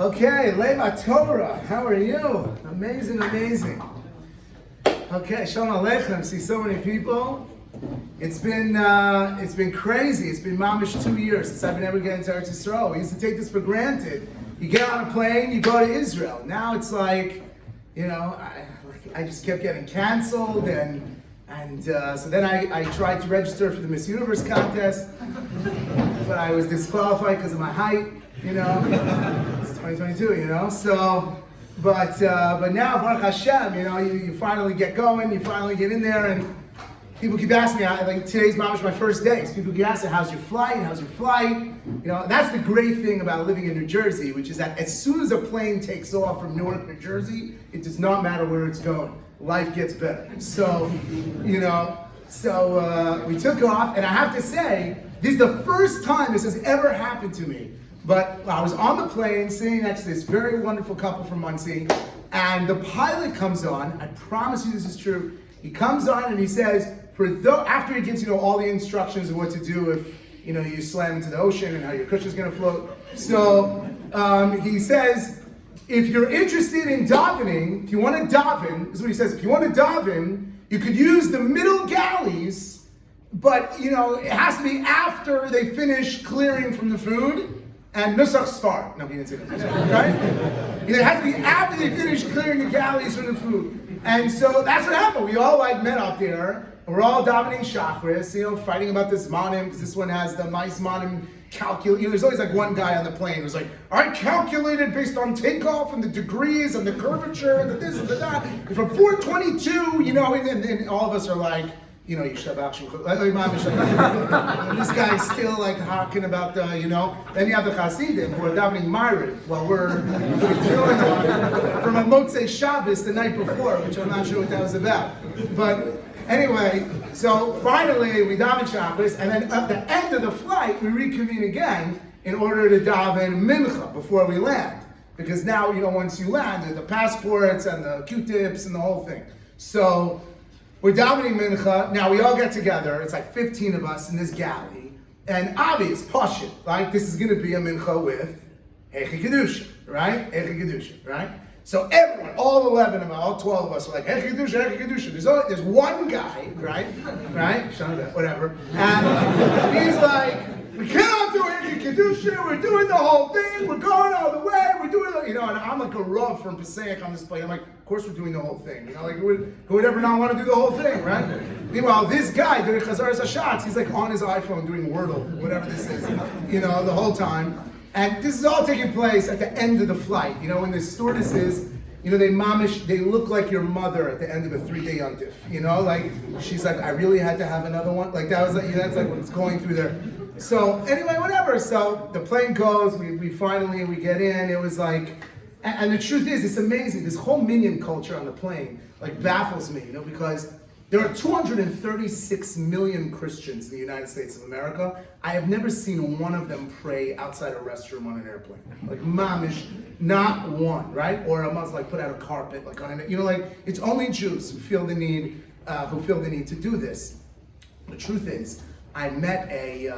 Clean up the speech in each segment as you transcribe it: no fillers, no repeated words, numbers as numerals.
Okay, Lev HaTorah, how are you? Amazing, amazing. Okay, Shalom Aleichem. See so many people. It's been crazy. It's been mamish 2 years since I've been able to get into Eretz Yisrael. We used to take this for granted. You get on a plane, you go to Israel. Now it's like, I just kept getting canceled, and so then I tried to register for the Miss Universe contest, but I was disqualified because of my height. It's 2022. So, but now Baruch Hashem, you finally get going, you finally get in there, and people keep asking me, like today's mamash my first day. So people keep asking, how's your flight? That's the great thing about living in New Jersey, which is that as soon as a plane takes off from Newark, New Jersey, it does not matter where it's going. Life gets better. So, we took off, and I have to say, this is the first time this has ever happened to me. But I was on the plane, sitting next to this very wonderful couple from Muncie, and the pilot comes on. I promise you this is true. He comes on and he says, after he gives all the instructions of what to do if you slam into the ocean and how your cushion's going to float. So he says, if you're interested in davening, if you want to daven, this is what he says. If you want to daven, you could use the middle galleys, but it has to be after they finish clearing from the food. And Nusach Sfar. No, he didn't say that. Right? It has to be after they finish clearing the galleys from the food. And so that's what happened. We all met up there. And we're all davening Shachris, fighting about this manim, because this one has the nice manim calculate. There's always one guy on the plane who's like, I calculated based on takeoff and the degrees and the curvature and the this and the that. And from 422, and all of us are like, this guy's still talking about the, Then you have the Hasidim who are davening Ma'ariv while we're chilling from a Motzei Shabbos the night before, which I'm not sure what that was about. But anyway, so finally we daven Shabbos, and then at the end of the flight we reconvene again in order to daven Mincha before we land. Because now, once you land, the passports and the Q-tips and the whole thing. So we're davening Mincha. Now we all get together. It's 15 of us in this galley. And obvious, pashut, right? This is going to be a Mincha with Hechi Kedusha, right? Hechi Kedusha, right? So everyone, all 11 of us, all 12 of us are like, Hechi Kedusha, Hechi Kedusha. There's one guy, right? Whatever. And he's like, we cannot do Hechi Kedusha. We're doing the whole thing. We're going all the way. We're doing and I'm like a Rav from Pesach on this plane. I'm like, of course we're doing the whole thing. Who would ever not want to do the whole thing, right? Meanwhile, this guy doing Chazaras HaShatz, he's on his iPhone doing Wordle, whatever this is, the whole time. And this is all taking place at the end of the flight. When the stewardesses, they look like your mother at the end of a 3-day yontif. She's like, I really had to have another one. That's what's going through there. So anyway, whatever. So the plane goes, we finally get in. It was and the truth is, it's amazing. This whole minyan culture on the plane baffles me, because there are 236 million Christians in the United States of America. I have never seen one of them pray outside a restroom on an airplane. Mamish, not one, right? Or a Muslim put out a carpet, on an, it's only Jews who feel the need to do this. The truth is, I met a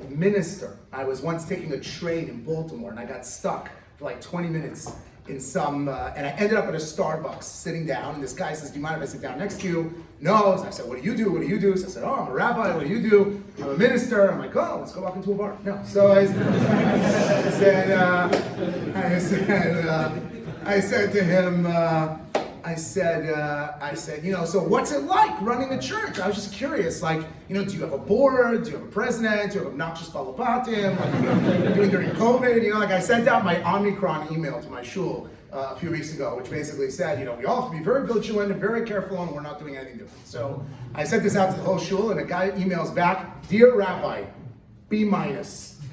minister. I was once taking a train in Baltimore, and I got stuck for 20 minutes in some, and I ended up at a Starbucks sitting down, and this guy says, do you mind if I sit down next to you? No. So I said, what do you do? So I said, I'm a rabbi. What do you do? I'm a minister. I'm like, oh, let's go walk into a bar. No. So I said to him, so what's it like running a church? I was just curious, do you have a board? Do you have a president? Do you have obnoxious balabatim? Doing during COVID? I sent out my Omicron email to my shul a few weeks ago, which basically said, we all have to be very vigilant and very careful, and we're not doing anything different. So I sent this out to the whole shul, and a guy emails back, Dear Rabbi, B-,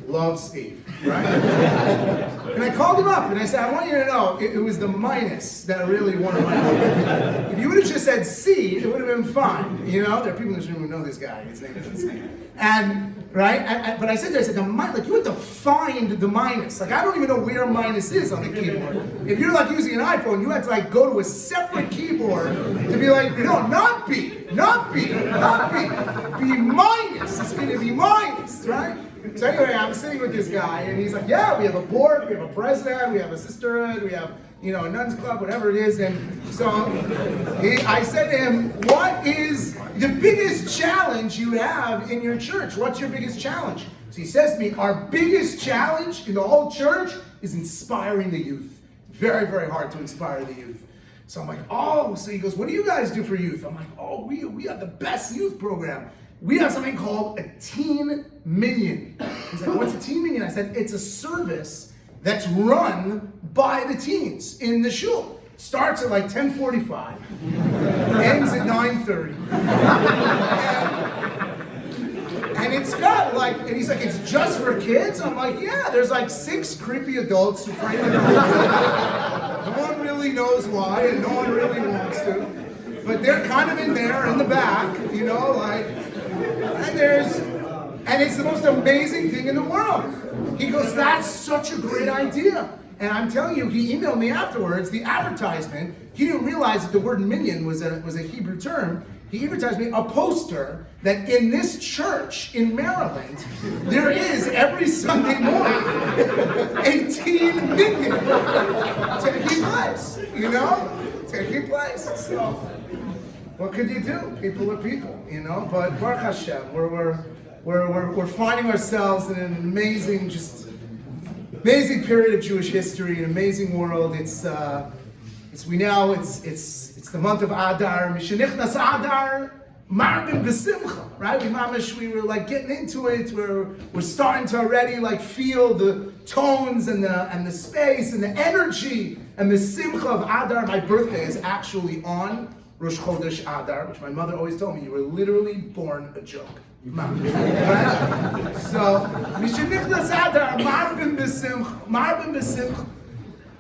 love Steve, right? And I called him up and I said, I want you to know, it was the minus that really wanted my name. If you would have just said C, it would have been fine. There are people in this room who know this guy. His name is C. And, right? But I said the minus, you have to find the minus. I don't even know where minus is on the keyboard. If you're using an iPhone, you have to go to a separate keyboard to be no, not B, not B, not B. B minus. It's going to be minus, right? So anyway, I'm sitting with this guy, and he's like, yeah, we have a board, we have a president, we have a sisterhood, we have, a nuns club, whatever it is. And so I said to him, what is the biggest challenge you have in your church? What's your biggest challenge? So he says to me, our biggest challenge in the whole church is inspiring the youth. Very, very hard to inspire the youth. So I'm like, oh, so he goes, what do you guys do for youth? I'm like, oh, we have the best youth program. We have something called a teen minion. He's like, what's a teen minion? I said, it's a service that's run by the teens in the shul. Starts at like 10:45, ends at 9:30. And it's got and he's like, it's just for kids? I'm like, yeah, there's like 6 creepy adults who pray in the room. No one really knows why, and no one really wants to. But they're kind of in there in the back, and it's the most amazing thing in the world. He goes, that's such a great idea. And I'm telling you, he emailed me afterwards, the advertisement, he didn't realize that the word minion was a Hebrew term. He advertised me a poster that in this church in Maryland, there is every Sunday morning a teen minion taking place, taking place. So, what could you do? People are people, But Baruch Hashem, we're finding ourselves in an amazing period of Jewish history, an amazing world. It's the month of Adar. Mishanichnas Adar, Marbin B'Simcha, right? We were like getting into it. We're starting to already feel the tones and the space and the energy and the Simcha of Adar. My birthday is actually on Rosh Chodesh Adar, which my mother always told me, you were literally born a joke. Right? So, Mishanichnas Adar, Marbin B'Simcha.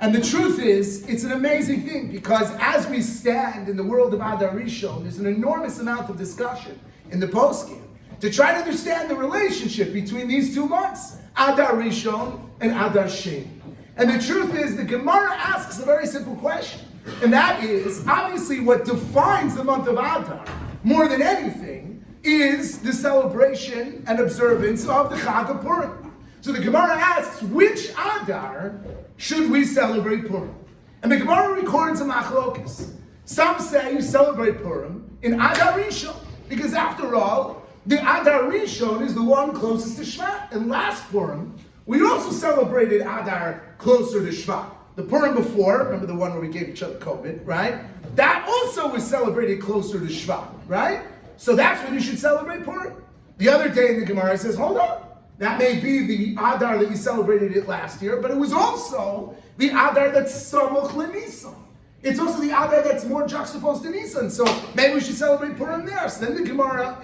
And the truth is, it's an amazing thing, because as we stand in the world of Adar Rishon, there's an enormous amount of discussion in the poskim to try to understand the relationship between these 2 months, Adar Rishon and Adar Sheni. And the truth is, the Gemara asks a very simple question, and that is, obviously what defines the month of Adar, more than anything, is the celebration and observance of the Chag of Purim. So the Gemara asks, which Adar should we celebrate Purim? And the Gemara records a machlokes. Some say you celebrate Purim in Adar Rishon, because after all, the Adar Rishon is the one closest to Shvat. And last Purim, we also celebrated Adar closer to Shvat. The Purim before, remember the one where we gave each other COVID, right? That also was celebrated closer to Shvat, right? So that's when you should celebrate Purim. The other day in the Gemara says, hold on. That may be the Adar that you celebrated it last year, but it was also the Adar that's Samuch LeNisan. It's also the Adar that's more juxtaposed to Nisan. So maybe we should celebrate Purim there. So then the Gemara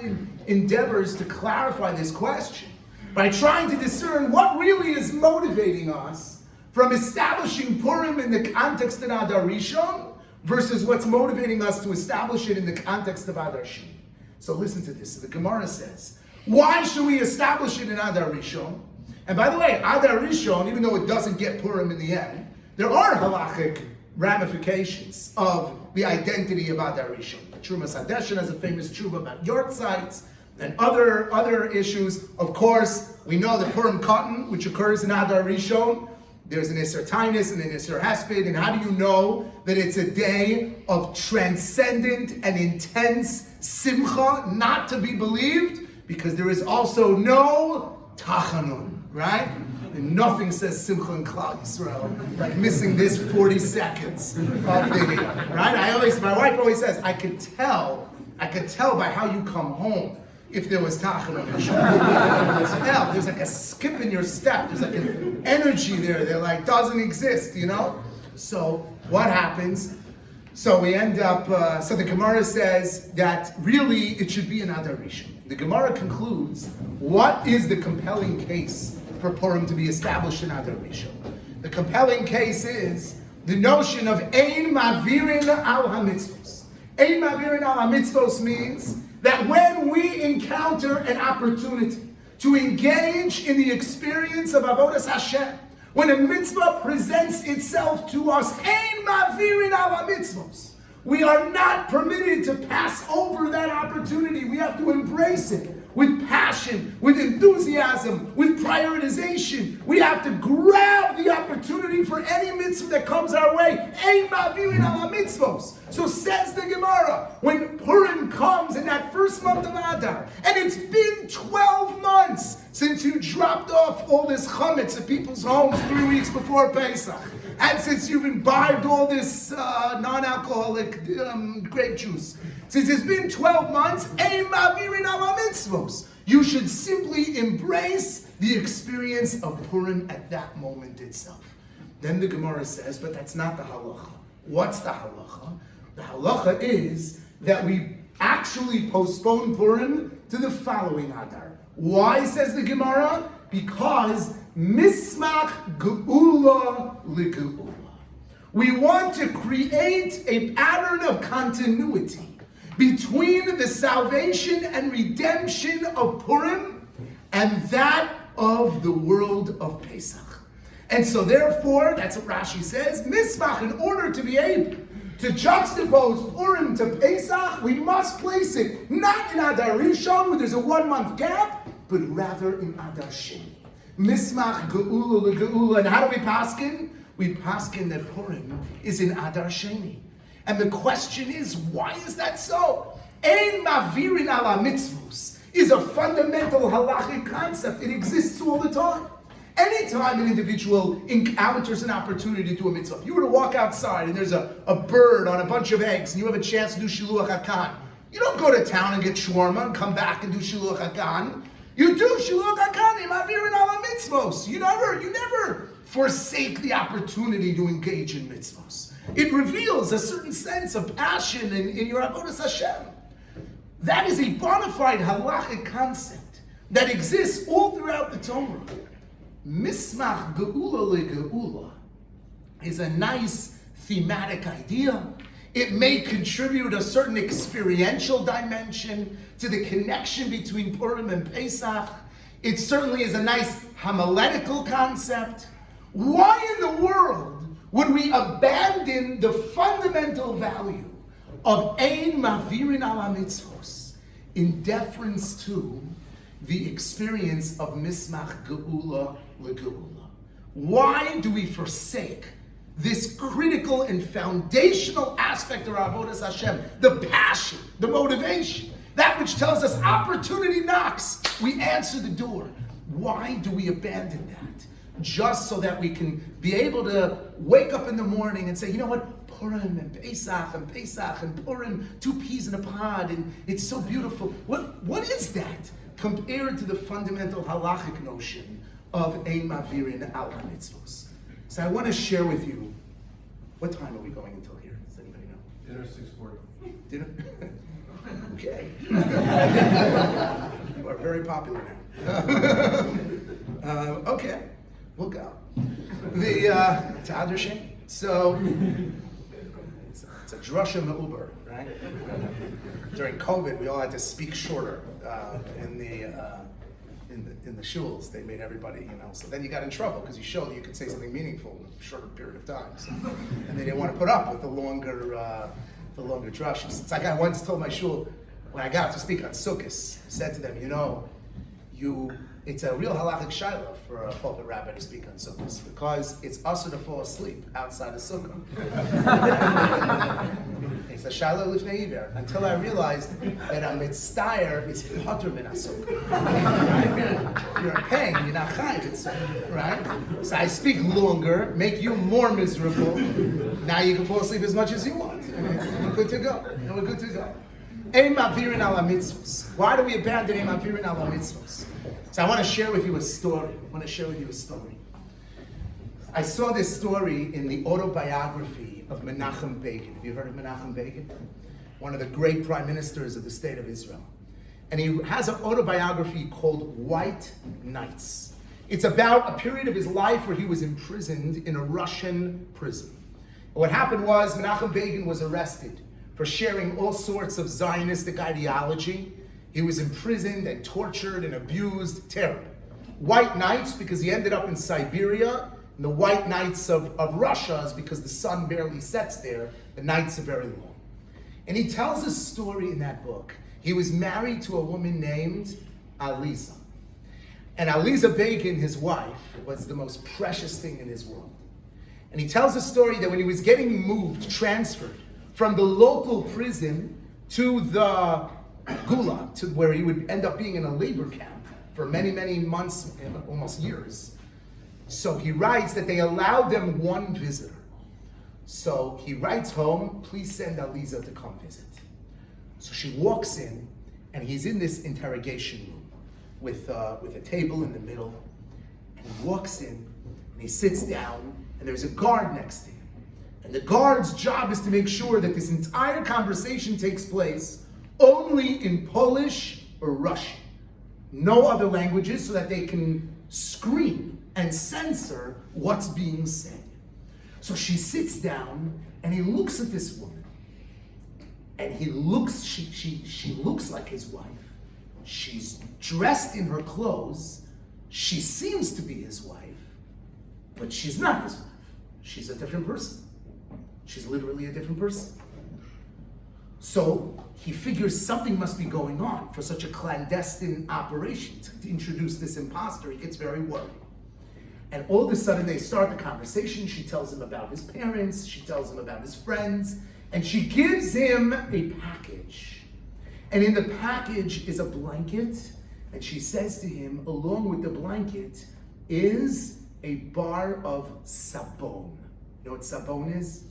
endeavors to clarify this question by trying to discern what really is motivating us from establishing Purim in the context of Adar Rishon versus what's motivating us to establish it in the context of Adar Sheni. So listen to this. So the Gemara says, why should we establish it in Adar Rishon? And by the way, Adar Rishon, even though it doesn't get Purim in the end, there are halachic ramifications of the identity of Adar Rishon. Trumas Hadeshin has a famous tshuva about yortzites and other issues. Of course, we know the Purim Katan, which occurs in Adar Rishon, there's an Isser Tainus and an Isser Hesped. And how do you know that it's a day of transcendent and intense simcha, not to be believed? Because there is also no tachanun, right? And nothing says simcha in Klal Yisrael like missing this 40 seconds of the right? My wife always says, I could tell by how you come home if there was tachanun. There's like a skip in your step. There's like an energy there that doesn't exist, So what happens? So we end up, so the Gemara says that really it should be an Adar Rishon. The Gemara concludes, what is the compelling case for Purim to be established in Adar Rishon? The compelling case is the notion of Ein Mavirin al HaMitzvos. Ein Mavirin al HaMitzvos means that when we encounter an opportunity to engage in the experience of Avodas Hashem, when a mitzvah presents itself to us, Ein Mavirin al HaMitzvos, we are not permitted to pass over that opportunity. We have to embrace it. with passion, with enthusiasm, with prioritization. We have to grab the opportunity for any mitzvah that comes our way. Ein ma'avirin ala mitzvos. So says the Gemara, when Purim comes in that first month of Adar, and it's been 12 months since you dropped off all this chametz at people's homes 3 weeks before Pesach, and since you've imbibed all this non-alcoholic grape juice, since it's been 12 months, ein ma'avirin ala mitzvos. You should simply embrace the experience of Purim at that moment itself. Then the Gemara says, but that's not the halacha. What's the halacha? The halacha is that we actually postpone Purim to the following Adar. Why, says the Gemara? Because mismach geula legeula. We want to create a pattern of continuity between the salvation and redemption of Purim and that of the world of Pesach. And so therefore, that's what Rashi says, mismach, in order to be able to juxtapose Purim to Pesach, we must place it not in Adar Rishon, where there's a 1 month gap, but rather in Adar Sheni. Mismach geula legeula. And how do we paskin? We paskin that Purim is in Adar Sheni. And the question is, why is that so? Ein ma'avirin ala mitzvos is a fundamental halachic concept. It exists all the time. Anytime an individual encounters an opportunity to do a mitzvah, if you were to walk outside and there's a bird on a bunch of eggs and you have a chance to do shiluach hakan, you don't go to town and get shawarma and come back and do shiluach hakan. You do shiluach hakan, ein ma'avirin ala mitzvos. You never forsake the opportunity to engage in mitzvahs. It reveals a certain sense of passion in your avodas Hashem. That is a bona fide halachic concept that exists all throughout the Torah. Mismach geula legeula is a nice thematic idea. It may contribute a certain experiential dimension to the connection between Purim and Pesach. It certainly is a nice homiletical concept. Why in the world would we abandon the fundamental value of ein ma'avirin ala mitzvos in deference to the experience of mismach geula legeula? Why do we forsake this critical and foundational aspect of our avodas Hashem, the passion, the motivation, that which tells us opportunity knocks, we answer the door? Why do we abandon that? Just so that we can be able to wake up in the morning and say, you know what, Purim and Pesach and Purim, 2 peas in a pod, and it's so beautiful. What is that compared to the fundamental halachic notion of ein ma'avirin ala mitzvos? So I want to share with you, what time are we going until here? Does anybody know? Dinner 6:40. Dinner? Okay. You are very popular now. Okay. We'll go. It's Adar Sheni. So it's a drasha me'uber, right? During COVID, we all had to speak shorter in the shuls. They made everybody, So then you got in trouble because you showed that you could say something meaningful in a shorter period of time. So, and they didn't want to put up with the longer drashas. It's like I once told my shul when I got to speak on Sukkos, I said to them, it's a real halachic shaila for a pulpit rabbi to speak on Sukkos because it's usher to fall asleep outside of Sukkah. It's a shaila lifnei iver until I realized that a mitztayer is potter min Sukkah. Right? You're paying, you're not chayiv in Sukkah, right? So I speak longer, make you more miserable. Now you can fall asleep as much as you want, and we're good to go. Ein ma'avirin ala mitzvos. Why do we abandon ein ma'avirin ala mitzvos? So I want to share with you a story. I saw this story in the autobiography of Menachem Begin. Have you heard of Menachem Begin? One of the great prime ministers of the state of Israel. And he has an autobiography called White Nights. It's about a period of his life where he was imprisoned in a Russian prison. And what happened was Menachem Begin was arrested for sharing all sorts of Zionistic ideology. He was imprisoned and tortured and abused, terrible. White nights because he ended up in Siberia, and the white nights of Russia is because the sun barely sets there, the nights are very long. And he tells a story in that book. He was married to a woman named Aliza. And Aliza Begin, his wife, was the most precious thing in his world. And he tells a story that when he was getting moved, transferred from the local prison to the Gulag, to where he would end up being in a labor camp for many, many months, almost years. So he writes that they allowed them one visitor. So he writes home, please send Aliza to come visit. So she walks in, and he's in this interrogation room with a table in the middle. And he walks in, and he sits down, and there's a guard next to him. And the guard's job is to make sure that this entire conversation takes place only in Polish or Russian. No other languages, so that they can screen and censor what's being said. So she sits down, and he looks at this woman. And she looks like his wife. She's dressed in her clothes. She seems to be his wife, but she's not his wife. She's a different person. She's literally a different person. So he figures something must be going on for such a clandestine operation to introduce this imposter. He gets very worried. And all of a sudden they start the conversation. She tells him about his parents. She tells him about his friends. And she gives him a package. And in the package is a blanket. And she says to him, along with the blanket, is a bar of sabon. You know what sabon is?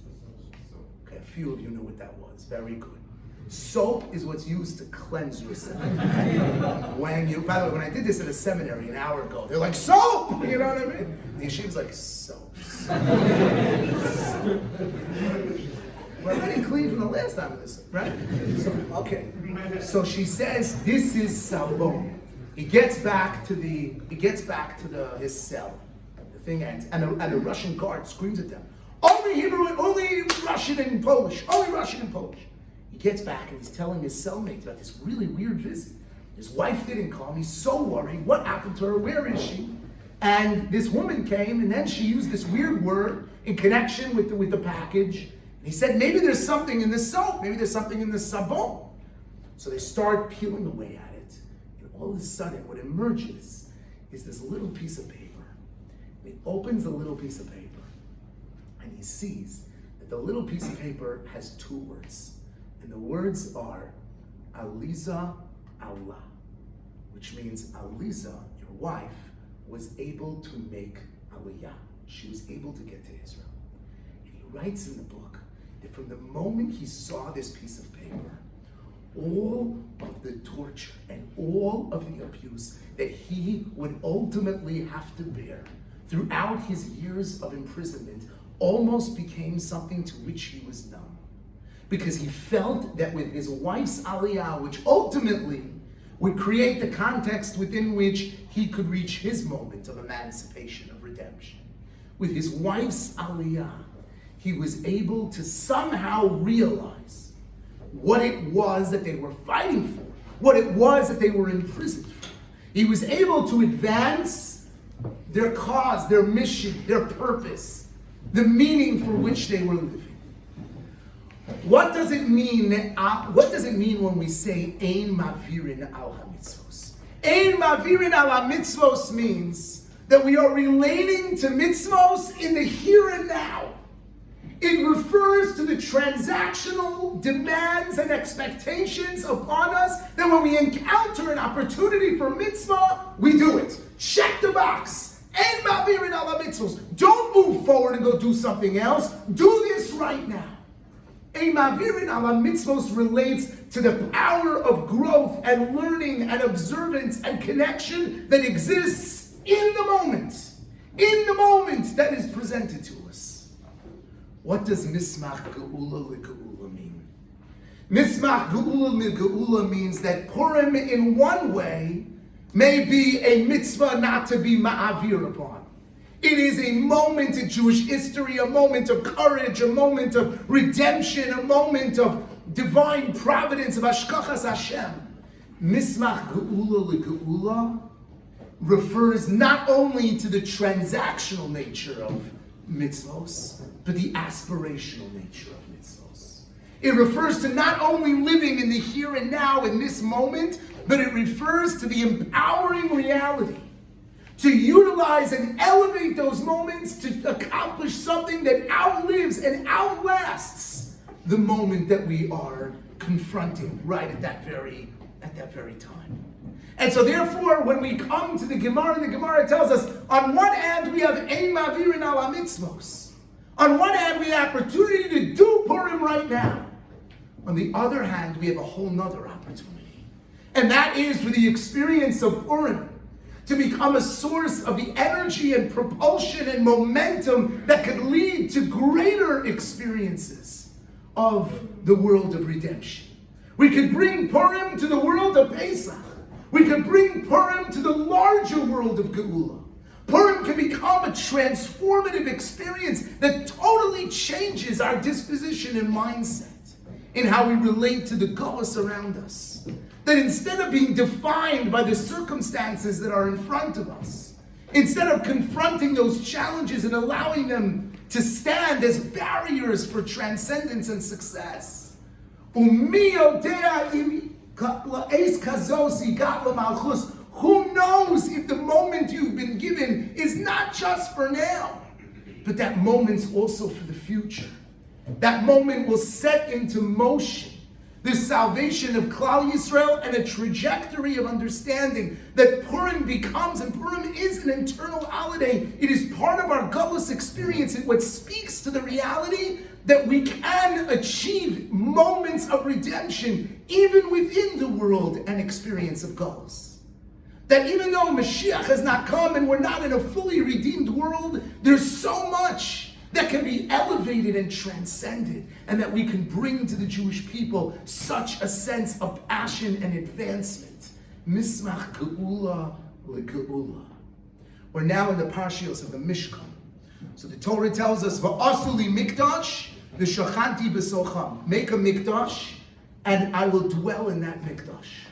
Okay, a few of you know what that was. Very good. Soap is what's used to cleanse yourself. By the way, when I did this at a seminary an hour ago, they're like, soap! You know what I mean? The yeshiva's like, soap. We're already clean from the last time of this, right? So, okay. So she says, this is sabon. He gets back to his cell. The thing ends, and a Russian guard screams at them, only Hebrew, only Russian and Polish, only Russian and Polish. He gets back and he's telling his cellmate about this really weird visit. His wife didn't come. He's so worried. What happened to her? Where is she? And this woman came, and then she used this weird word in connection with the package. And he said, maybe there's something in the soap. Maybe there's something in the sabon. So they start peeling away at it. And all of a sudden, what emerges is this little piece of paper. And he opens the little piece of paper, and he sees that the little piece of paper has two words. And the words are Aliza Allah, which means Aliza, your wife, was able to make Aliyah. She was able to get to Israel. And he writes in the book that from the moment he saw this piece of paper, all of the torture and all of the abuse that he would ultimately have to bear throughout his years of imprisonment almost became something to which he was numb. Because he felt that with his wife's aliyah, which ultimately would create the context within which he could reach his moment of emancipation, of redemption. With his wife's aliyah, he was able to somehow realize what it was that they were fighting for, what it was that they were imprisoned for. He was able to advance their cause, their mission, their purpose, the meaning for which they were living. What does it mean when we say Ein Mavirin al HaMitzvos? Ein Mavirin al HaMitzvos means that we are relating to mitzvos in the here and now. It refers to the transactional demands and expectations upon us that when we encounter an opportunity for mitzvah, we do it. Check the box. Ein Mavirin al HaMitzvos. Don't move forward and go do something else. Do this right now. Ein Mavirin al HaMitzvos relates to the power of growth and learning and observance and connection that exists in the moment that is presented to us. What does Mismach Geula L'Geula mean? Mismach Geula L'Geula means that Purim in one way may be a mitzvah not to be ma'avir upon. It is a moment in Jewish history, a moment of courage, a moment of redemption, a moment of divine providence, of Hashkachas Hashem. Mismach Geula L'Geula refers not only to the transactional nature of mitzvos, but the aspirational nature of mitzvos. It refers to not only living in the here and now in this moment, but it refers to the empowering reality to utilize and elevate those moments to accomplish something that outlives and outlasts the moment that we are confronting right at that very time. And so therefore, when we come to the Gemara tells us, on one hand we have ein mavirin ala mitzvos. On one hand we have opportunity to do Purim right now. On the other hand, we have a whole nother opportunity. And that is for the experience of Purim to become a source of the energy and propulsion and momentum that could lead to greater experiences of the world of redemption. We could bring Purim to the world of Pesach. We could bring Purim to the larger world of Geula. Purim can become a transformative experience that totally changes our disposition and mindset in how we relate to the Galus around us. That instead of being defined by the circumstances that are in front of us, instead of confronting those challenges and allowing them to stand as barriers for transcendence and success, who knows if the moment you've been given is not just for now, but that moment's also for the future. That moment will set into motion the salvation of Klal Yisrael and a trajectory of understanding that Purim becomes, and Purim is an internal holiday. It is part of our Galus experience. It what speaks to the reality that we can achieve moments of redemption even within the world and experience of Galus. That even though Mashiach has not come and we're not in a fully redeemed world, there's so much that can be elevated and transcended, and that we can bring to the Jewish people such a sense of passion and advancement. Mismach geula legeula. We're now in the parshios of the Mishkan. So the Torah tells us, "Va'asu li mikdash v'shachanti b'socham." Make a mikdash, and I will dwell in that mikdash.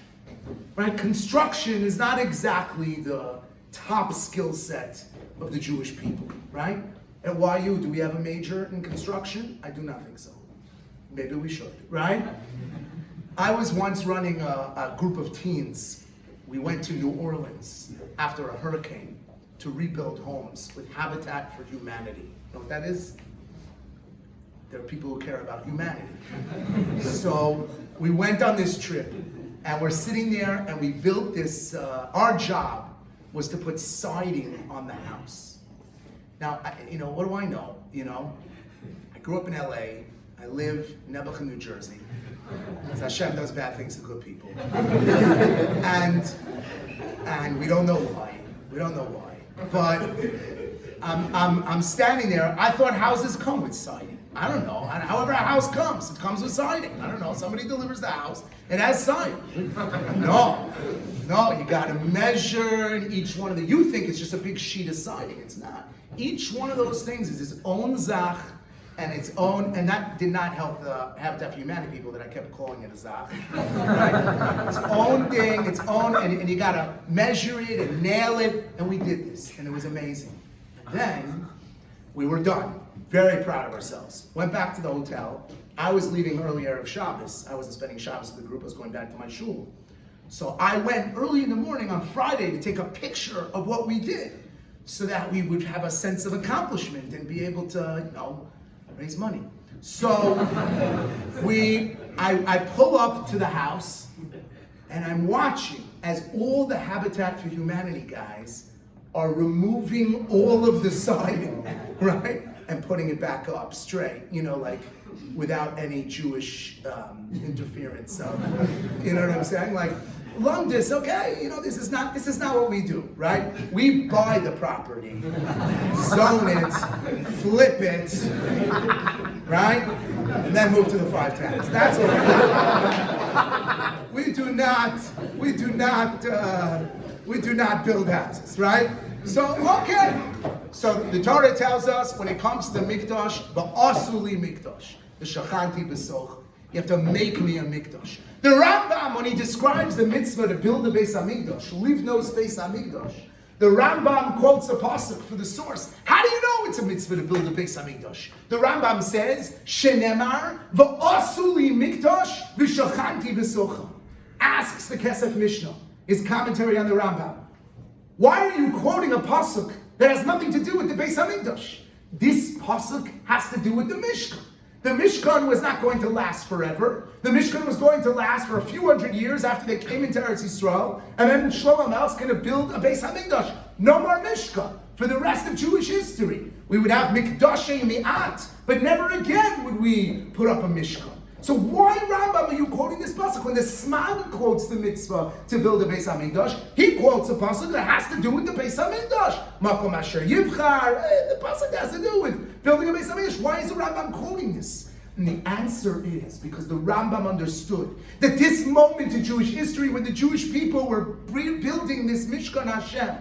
Right? Construction is not exactly the top skill set of the Jewish people, right? At YU, do we have a major in construction? I do not think so. Maybe we should, right? I was once running a group of teens. We went to New Orleans after a hurricane to rebuild homes with Habitat for Humanity. You know what that is? There are people who care about humanity. So we went on this trip, and we're sitting there, and we built this, our job was to put siding on the house. Now, what do I know? I grew up in LA. I live in Nebuchadnezzar, New Jersey. Because Hashem does bad things to good people. And we don't know why. But I'm standing there. I thought houses come with siding. I don't know. However a house comes, it comes with siding. I don't know. Somebody delivers the house. It has siding. No, you got to measure each one of the. You think it's just a big sheet of siding. It's not. Each one of those things is its own zach and its own, and that did not help the Habitat for Humanity people that I kept calling it a zach. Right? Its own thing, its own, and you gotta measure it and nail it, and we did this, and it was amazing. And then we were done. Very proud of ourselves. Went back to the hotel. I was leaving earlier of Shabbos. I wasn't spending Shabbos with the group. I was going back to my shul. So I went early in the morning on Friday to take a picture of what we did, so that we would have a sense of accomplishment and be able to, raise money. So I pull up to the house, and I'm watching as all the Habitat for Humanity guys are removing all of the siding, right? And putting it back up straight, without any Jewish interference. So, you know what I'm saying? Like, Lumdis, okay, this is not what we do, right? We buy the property, zone it, flip it, right? And then move to the 5 towns. That's what we do. We do not build houses, right? So, okay. So the Torah tells us when it comes to the mikdash, va'asu li mikdash, the shachanti b'soch. You have to make me a mikdash. The Rambam, when he describes the mitzvah to build a Beis Hamikdash, leave no space Hamikdash, the Rambam quotes a pasuk for the source. How do you know it's a mitzvah to build a Beis Hamikdash? The Rambam says, Shenemar v'asu li mikdash v'shachanti b'socha. asks the Kesef Mishnah, his commentary on the Rambam, why are you quoting a pasuk that has nothing to do with the Beis HaMikdash? This pasuk has to do with the Mishkan. The Mishkan was not going to last forever. The Mishkan was going to last for a few hundred years after they came into Eretz Yisrael, and then Shlomo Melch's going to build a Beis HaMikdash. No more Mishkan for the rest of Jewish history. We would have Mikdashei Mi'at, but never again would we put up a Mishkan. So why, Rambam, are you quoting this pasuk? When the Smag quotes the mitzvah to build a Beis HaMikdash, he quotes a pasuk that has to do with the Beis HaMikdash. Makom asher yivchar. The pasuk has to do with building a Beis HaMikdash. Why is the Rambam quoting this? And the answer is because the Rambam understood that this moment in Jewish history when the Jewish people were building this Mishkan Hashem,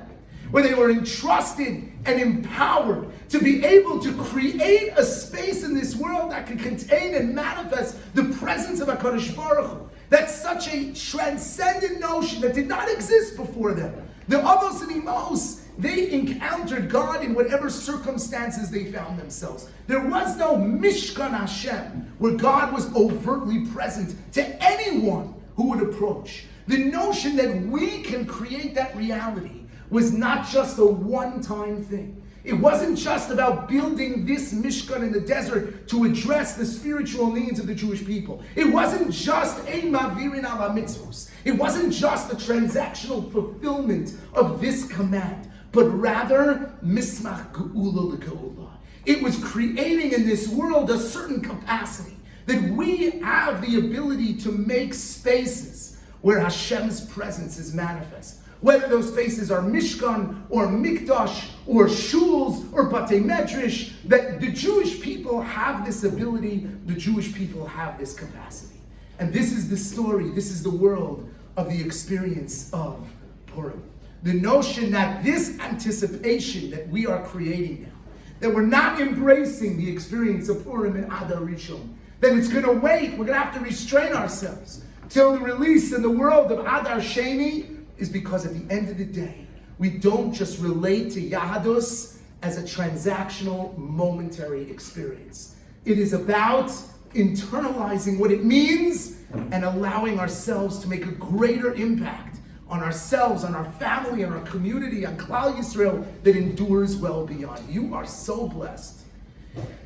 where they were entrusted and empowered to be able to create a space in this world that could contain and manifest the presence of HaKadosh Baruch Hu. That's such a transcendent notion that did not exist before them. The Avos and Imos, they encountered God in whatever circumstances they found themselves. There was no Mishkan Hashem where God was overtly present to anyone who would approach. The notion that we can create that reality was not just a one-time thing. It wasn't just about building this Mishkan in the desert to address the spiritual needs of the Jewish people. It wasn't just a mavirin ala mitzvos. It wasn't just a transactional fulfillment of this command, but rather mismach geula legeula. It was creating in this world a certain capacity that we have the ability to make spaces where Hashem's presence is manifest. Whether those spaces are Mishkan or Mikdash or Shuls or Batei Medrash, that the Jewish people have this ability, the Jewish people have this capacity. And this is the story, this is the world of the experience of Purim. The notion that this anticipation that we are creating now, that we're not embracing the experience of Purim and Adar Rishon, that it's going to wait, we're going to have to restrain ourselves till the release in the world of Adar Sheni, is because at the end of the day, we don't just relate to Yadus as a transactional, momentary experience. It is about internalizing what it means and allowing ourselves to make a greater impact on ourselves, on our family, on our community, on Klal Yisrael that endures well beyond. You are so blessed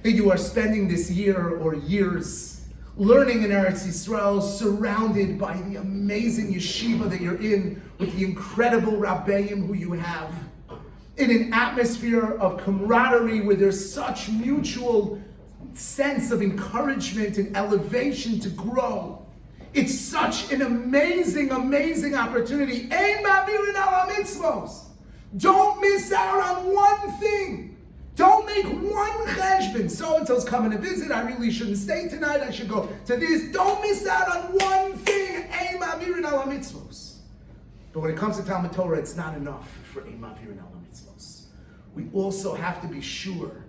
that you are spending this year or years learning in Eretz Yisrael, surrounded by the amazing yeshiva that you're in, with the incredible rabbeim who you have, in an atmosphere of camaraderie where there's such mutual sense of encouragement and elevation to grow. It's such an amazing, amazing opportunity. Ein ma'avirin ala mitzvos. Don't miss out on one thing. Don't make one cheshbon. So-and-so's coming to visit. I really shouldn't stay tonight. I should go to this. Don't miss out on one thing. Ein ma'avirin ala mitzvos. But when it comes to Talmud Torah, it's not enough for ein ma'avirin ala mitzvos. We also have to be sure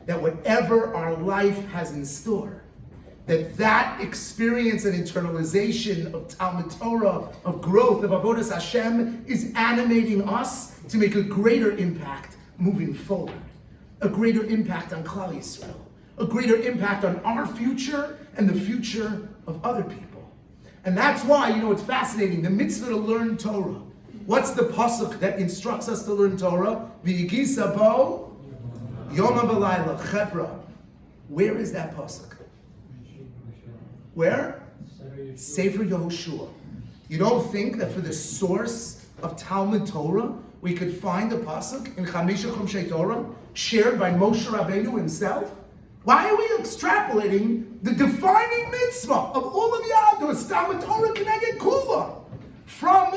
that whatever our life has in store, that experience and internalization of Talmud Torah, of growth, of Avodas Hashem, is animating us to make a greater impact moving forward. A greater impact on Klal Yisrael, a greater impact on our future and the future of other people. And that's why, it's fascinating, the mitzvah to learn Torah. What's the pasuk that instructs us to learn Torah? V'yigisa bo yoma v'layla chevra. Where is that pasuk? Where? Sefer Yehoshua. You don't think that for the source of Talmud Torah, we could find a pasuk in Chamisha Chumshei Torah shared by Moshe Rabbeinu himself? Why are we extrapolating the defining mitzvah of all of Yadus, Talmud Torah Keneged Kula, from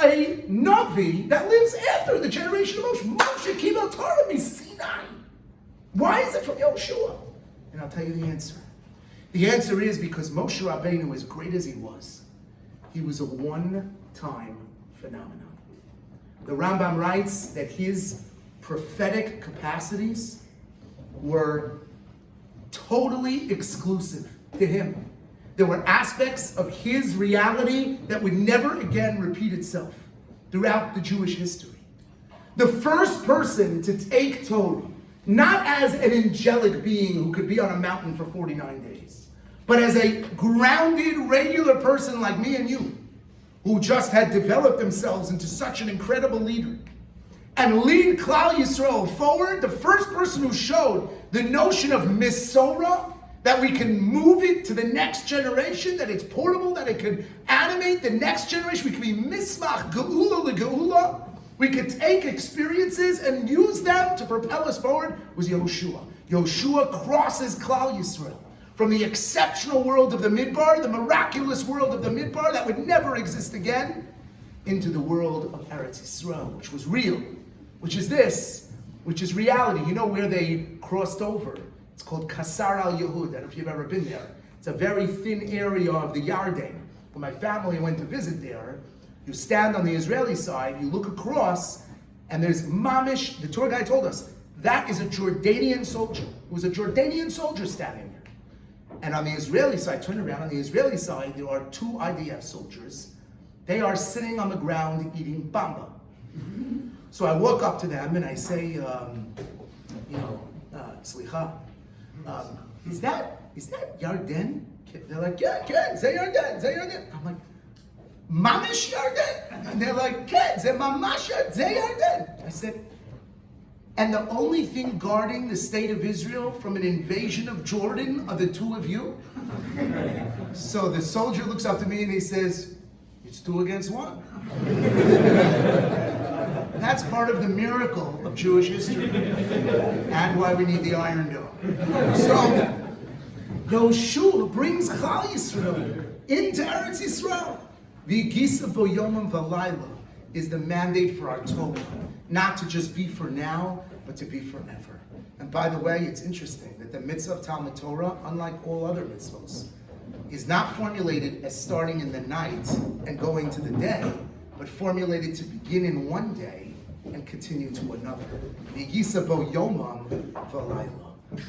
a Navi that lives after the generation of Moshe? Moshe Kibel Torah Sinai. Why is it from Yehoshua? And I'll tell you the answer. The answer is because Moshe Rabbeinu, as great as he was a one-time phenomenon. The Rambam writes that his prophetic capacities were totally exclusive to him. There were aspects of his reality that would never again repeat itself throughout the Jewish history. The first person to take Torah, not as an angelic being who could be on a mountain for 49 days, but as a grounded, regular person like me and you, who just had developed themselves into such an incredible leader, and lead Klal Yisrael forward, the first person who showed the notion of Misora, that we can move it to the next generation, that it's portable, that it could animate the next generation, we can be mismach geula legeula, we could take experiences and use them to propel us forward, was Yehoshua. Yehoshua crosses Klal Yisrael from the exceptional world of the Midbar, the miraculous world of the Midbar that would never exist again, into the world of Eretz Yisrael, which was real, which is this, which is reality. You know where they crossed over? It's called Kasar al-Yehud. I don't know if you've ever been there. It's a very thin area of the Yarden. When my family went to visit there, you stand on the Israeli side, you look across, and there's Mamish, the tour guide told us, that is a Jordanian soldier. It was a Jordanian soldier standing there. And on the Israeli side, turn around, on the Israeli side, there are two IDF soldiers. They are sitting on the ground eating bamba. So I walk up to them and I say, Slicha, is that Yarden? They're like, yeah, Zay Yarden. I'm like, Mamish Yarden? And they're like, yeah, Zay Mamash Zay Yarden. I said, and the only thing guarding the state of Israel from an invasion of Jordan are the two of you? So the soldier looks up to me and he says, it's 2 against 1. That's part of the miracle of Jewish history and why we need the Iron Dome. So Yehoshua brings Klal Yisrael into Eretz Yisrael. The Gisa bo Yomam V'Layla is the mandate for our Torah, not to just be for now, but to be forever. And by the way, it's interesting that the mitzvah of Talmud Torah, unlike all other mitzvahs, is not formulated as starting in the night and going to the day, but formulated to begin in one day and continue to another. V'yisa bo yomam v'layla.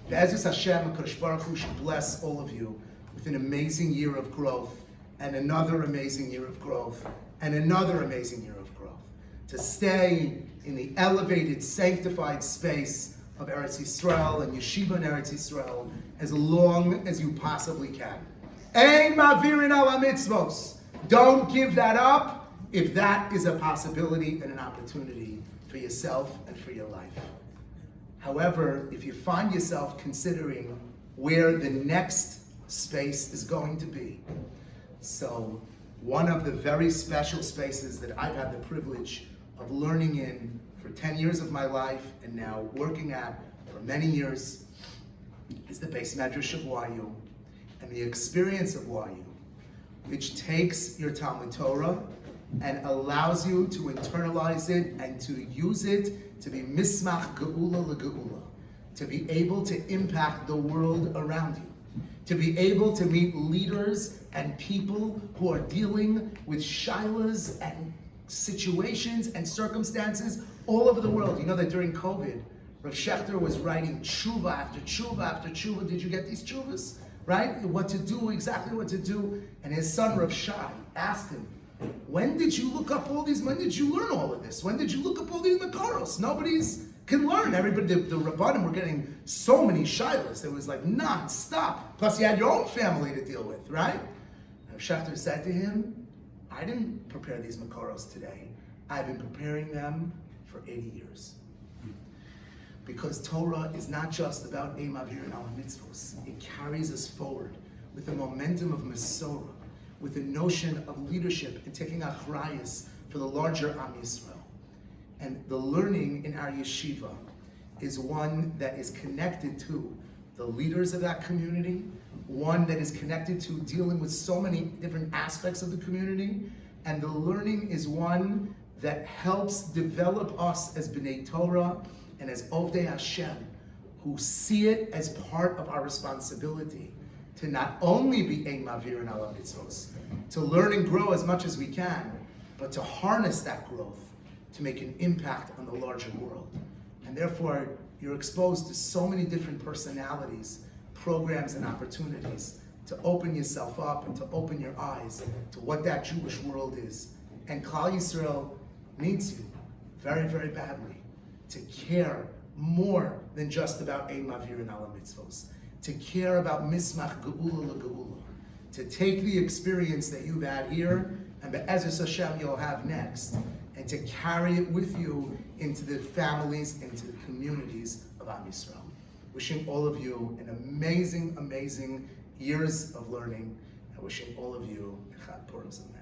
Be'ezus Hashem, HaKadosh Baruch Hu should bless all of you with an amazing year of growth, and another amazing year of growth, and another amazing year of growth. To stay in the elevated, sanctified space of Eretz Yisrael and Yeshiva in Eretz Yisrael as long as you possibly can. Ein mavirin ala mitzvos. Don't give that up if that is a possibility and an opportunity for yourself and for your life. However, if you find yourself considering where the next space is going to be, so one of the very special spaces that I've had the privilege of learning in for 10 years of my life and now working at for many years is the Beis Medrash of YU and the experience of YU, which takes your Talmud Torah and allows you to internalize it and to use it to be mismach geula legeula, to be able to impact the world around you, to be able to meet leaders and people who are dealing with shilas and situations and circumstances all over the world. You know that during COVID, Rav Shechter was writing tshuva after tshuva after tshuva. Did you get these tshuvas? Right? What to do, exactly what to do. And his son Rav Shai asked him, when did you look up all these, when did you learn all of this? When did you look up all these makaros? Nobody's can learn. Everybody, the Rabbanim were getting so many shilas. It was like non-stop. Plus you had your own family to deal with, right? Rav Shechter said to him, I didn't prepare these makaros today. I've been preparing them for 80 years. Because Torah is not just about Ein Mavirin Ala Mitzvos. It carries us forward with the momentum of Mesorah, with the notion of leadership and taking achrayus for the larger Am Yisrael. And the learning in our yeshiva is one that is connected to the leaders of that community, one that is connected to dealing with so many different aspects of the community, and the learning is one that helps develop us as B'nai Torah and as Ovdei Hashem, who see it as part of our responsibility to not only be Ein Mavirin Ala Mitzvos, to learn and grow as much as we can, but to harness that growth to make an impact on the larger world. And therefore, you're exposed to so many different personalities, programs, and opportunities to open yourself up and to open your eyes to what that Jewish world is. And Klal Yisrael needs you very, very badly to care more than just about Ein Mavirin Ala Mitzvos, to care about Mismach Geula LeGeula, to take the experience that you've had here and Be'ezus Hashem you'll have next, and to carry it with you into the families, into the communities of Am Yisrael. Wishing all of you an amazing, amazing years of learning, and wishing all of you Chag Purim Sameach.